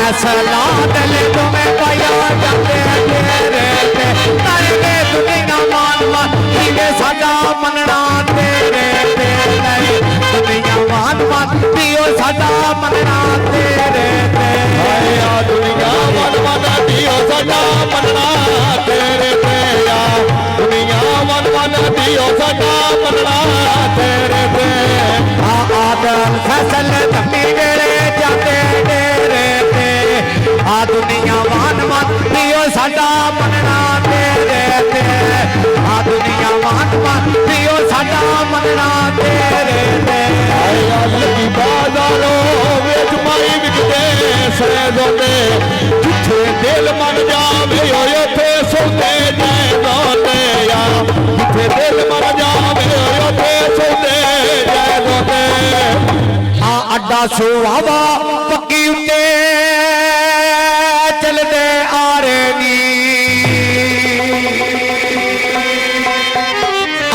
फैसला दिल तुम्हें पाया जाते तेरे ते करके दुनिया मान मान पीवे साडा मनना तेरे ते दुनिया मान मान पियो साडा मनना तेरे ते दुनिया मान मान पियो साडा मनना तेरे ते दुनिया मान मान पियो साडा मनना तेरे ते आदम फसल धम्मी वेले जाते तेरे ते दुनिया मान मान पियो साडा मनना तेरे ते दुनिया मान मान पियो साडा मनना तेरे ते लगी बाजारों वेच माई विकते सरे दोंदे जिथे दिल मन जावे उथे सौदे जै दोंदे जिथे दिल मन जावे उथे सौदे जै दोंदे अड्डा सुहावा पक्की उत्ते चलदे आ रहे नी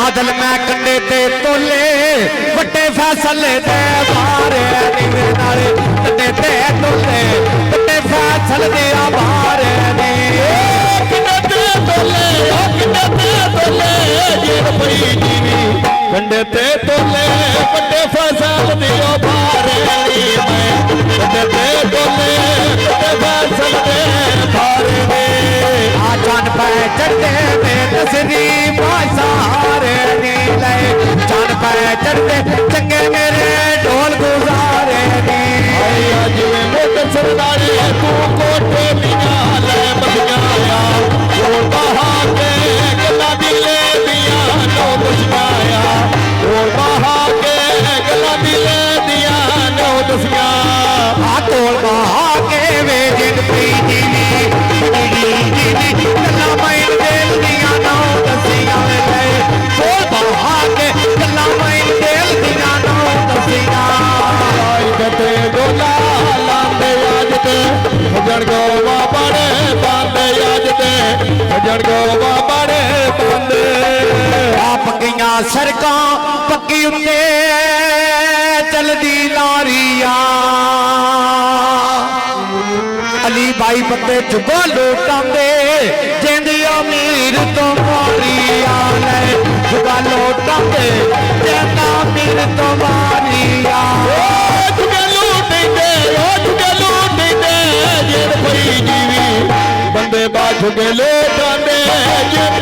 आदल मैं कंडे ते तोले वड्डे फैसले दे बारे नी मेरे नाले कंडे ते तोले वड्डे फैसले दे बारे नी कंडे ते तोले जेड़ पई जीवी कंडे ते तोले वड्डे फैसले दियो बारे नी मैं कंडे ते तोले वड्डे फैसले दे बारे नी चांद पे चढ़ते में नसरी बासारे नी ले चांद पे चढ़ते चंगे मेरे ढोल गुजारे नी जिवें मोट सरदारी तू कोठे दियां ले बसियाया ढोल बहा के गला दिले दियां नो दसियाया ढोल बहा के गला दिले दियां नो दसिया ढोल बहा के वे जिन पी जीवी गला माइन दिल दिया नो दसिया ले ढोल बहा के गला माइन दिल दिया नो दसिया ते डोला लांदे अज ते जण गोवा बड़े पांदे अज ते जण गोवा बड़े पांदे पक्कियां सड़कां पक्की उत्ते चलदी लारियां अली बाई पत्ते चुगो लोटांदे जेंदी अमीर तो मारिया ले चुगा लोटांदे जेंदा अमीर तो मारिया जेड़ पई जीवी बंदे बाझ के लोटांदे जेड़